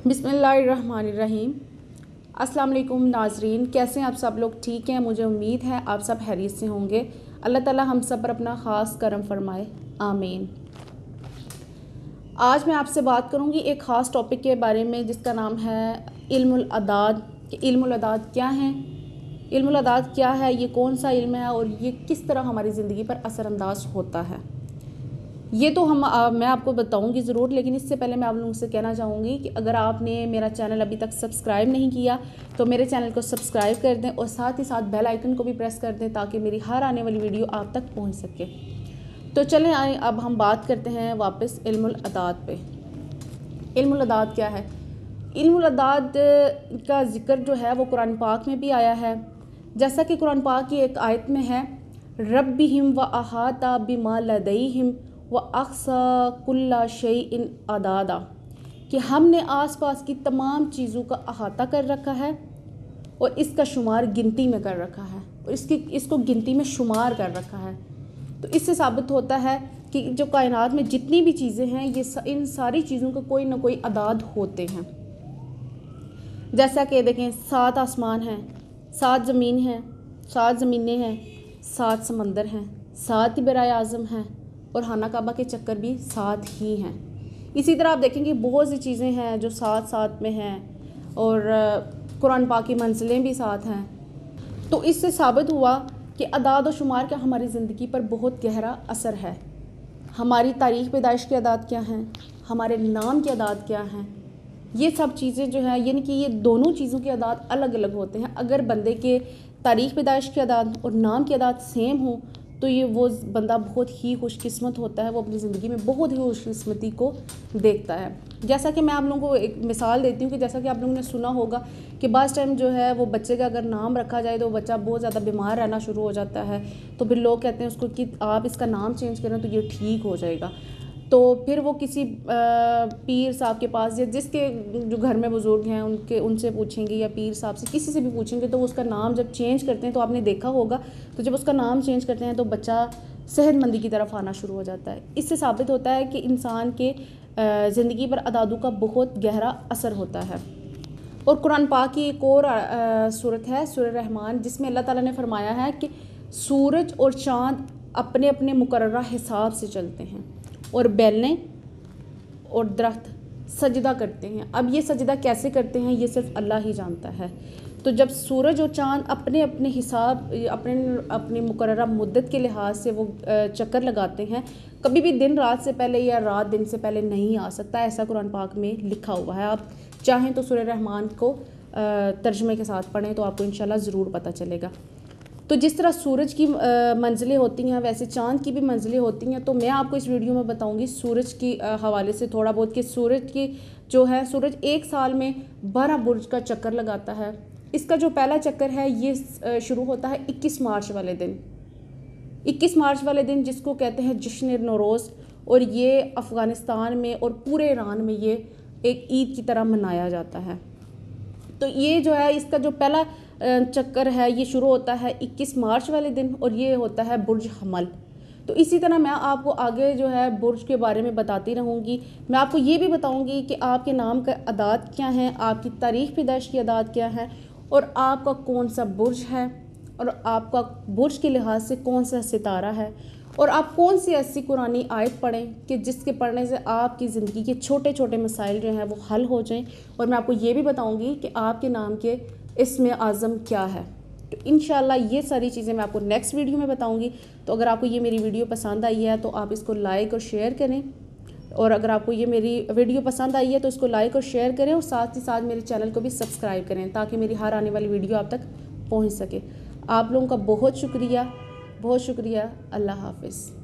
बिस्मिल्लाहिर्रहमानिर्रहीम। अस्सलाम वालेकुम नाजरीन, कैसे हैं आप सब लोग? ठीक हैं, मुझे उम्मीद है आप सब खैरियत से होंगे। अल्लाह ताला हम सब पर अपना ख़ास करम फरमाए, आमीन। आज मैं आपसे बात करूंगी एक ख़ास टॉपिक के बारे में जिसका नाम है इल्मुल अदाद। कि इल्मुल अदाद क्या है, इल्मुल अदाद क्या है, ये कौन सा इल्म है और ये किस तरह हमारी ज़िंदगी पर असरअंदाज होता है, ये तो मैं आपको बताऊंगी ज़रूर। लेकिन इससे पहले मैं आप लोगों से कहना चाहूँगी कि अगर आपने मेरा चैनल अभी तक सब्सक्राइब नहीं किया तो मेरे चैनल को सब्सक्राइब कर दें और साथ ही साथ बेल आइकन को भी प्रेस कर दें ताकि मेरी हर आने वाली वीडियो आप तक पहुँच सके। तो चलें आए अब हम बात करते हैं वापस इल्मुल अदाद पे। इल्मुल अदाद क्या है? इल्मुल अदाद का ज़िक्र जो है वो कुरान पाक में भी आया है। जैसा कि कुरान पाक की एक आयत में है, रब्बिहिम व अहाता बिमा लदैहिम व अक्सा कुल्ला शैइन अदादा, कि हमने आसपास की तमाम चीज़ों का अहाता कर रखा है और इसका शुमार गिनती में कर रखा है और इसको गिनती में शुमार कर रखा है। तो इससे साबित होता है कि जो कायनात में जितनी भी चीज़ें हैं इन सारी चीज़ों का कोई ना कोई अदाद होते हैं। जैसा कि देखें, 7 आसमान हैं, 7 ज़मीन हैं, 7 ज़मीनें हैं, 7 समंदर हैं, 7 ही बराए आज़म हैं और खाना काबा के चक्कर भी 7 ही हैं। इसी तरह आप देखेंगे बहुत सी चीज़ें हैं जो 7 में हैं और कुरान पाक की मंजिलें भी 7 हैं। तो इससे साबित हुआ कि अदाद और शुमार का हमारी ज़िंदगी पर बहुत गहरा असर है। हमारी तारीख़ पैदाइश के अदाद क्या हैं, हमारे नाम के अदाद क्या हैं, ये सब चीज़ें जो है, यानी कि ये दोनों चीज़ों के अदाद अलग अलग होते हैं। अगर बंदे के तारीख़ पैदाइश के अदाद और नाम के अदाद सेम हो तो ये वो बंदा बहुत ही खुशकिस्मत होता है, वो अपनी ज़िंदगी में बहुत ही खुशकिस्मती को देखता है। जैसा कि मैं आप लोगों को एक मिसाल देती हूँ कि जैसा कि आप लोगों ने सुना होगा कि बाज़ टाइम जो है वो बच्चे का अगर नाम रखा जाए तो बच्चा बहुत ज़्यादा बीमार रहना शुरू हो जाता है, तो फिर लोग कहते हैं उसको कि आप इसका नाम चेंज करें तो ये ठीक हो जाएगा। तो फिर वो किसी पीर साहब के पास या जिसके जो घर में बुज़ुर्ग हैं उनसे पूछेंगे या पीर साहब से किसी से भी पूछेंगे तो उसका नाम जब चेंज करते हैं तो आपने देखा होगा, तो जब उसका नाम चेंज करते हैं तो बच्चा सेहतमंदी की तरफ आना शुरू हो जाता है। इससे साबित होता है कि इंसान के ज़िंदगी पर अदादों का बहुत गहरा असर होता है। और कुरान पाक की एक और सूरत है सूरह रहमान, जिसमें अल्लाह ताला ने फरमाया है कि सूरज और चाँद अपने अपने मुकर्ररा हिसाब से चलते हैं और बैलें और दरख्त सजदा करते हैं। अब ये सजदा कैसे करते हैं ये सिर्फ अल्लाह ही जानता है। तो जब सूरज और चाँद अपने अपने हिसाब अपनी मुकर्ररा मुद्दत के लिहाज से वो चक्कर लगाते हैं, कभी भी दिन रात से पहले या रात दिन से पहले नहीं आ सकता, ऐसा कुरान पाक में लिखा हुआ है। आप चाहें तो सूरह रहमान को तर्जुमे के साथ पढ़ें तो आपको इंशाल्लाह ज़रूर पता चलेगा। तो जिस तरह सूरज की मंजिलें होती हैं वैसे चाँद की भी मंजिलें होती हैं। तो मैं आपको इस वीडियो में बताऊंगी सूरज की हवाले से थोड़ा बहुत कि सूरज की जो है, सूरज एक साल में 12 बुर्ज का चक्कर लगाता है। इसका जो पहला चक्कर है ये शुरू होता है 21 मार्च वाले दिन। 21 मार्च वाले दिन जिसको कहते हैं जश्न नौरोज़, और ये अफ़गानिस्तान में और पूरे ईरान में ये एक ईद की तरह मनाया जाता है। तो ये जो है इसका जो पहला चक्कर है ये शुरू होता है 21 मार्च वाले दिन और ये होता है बुर्ज हमल। तो इसी तरह मैं आपको आगे जो है बुर्ज के बारे में बताती रहूँगी। मैं आपको ये भी बताऊँगी कि आपके नाम का अदाद क्या है, आपकी तारीख़ पैदाइश की अदाद क्या है और आपका कौन सा बुर्ज है और आपका बुर्ज के लिहाज से कौन सा सितारा है और आप कौन सी ऐसी कुरानी आयत पढ़ें कि जिसके पढ़ने से आपकी ज़िंदगी के छोटे छोटे मसाइल जो हैं वो हल हो जाएं। और मैं आपको ये भी बताऊंगी कि आपके नाम के इसमें आज़म क्या है। तो इंशाल्लाह ये सारी चीज़ें मैं आपको नेक्स्ट वीडियो में बताऊंगी। तो अगर आपको ये मेरी वीडियो पसंद आई है तो आप इसको लाइक और शेयर करें, और अगर आपको ये मेरी वीडियो पसंद आई है तो इसको लाइक और शेयर करें और साथ ही साथ मेरे चैनल को भी सब्सक्राइब करें ताकि मेरी हर आने वाली वीडियो आप तक पहुँच सके। आप लोगों का बहुत शुक्रिया, बहुत शुक्रिया। अल्लाह हाफ़िज़।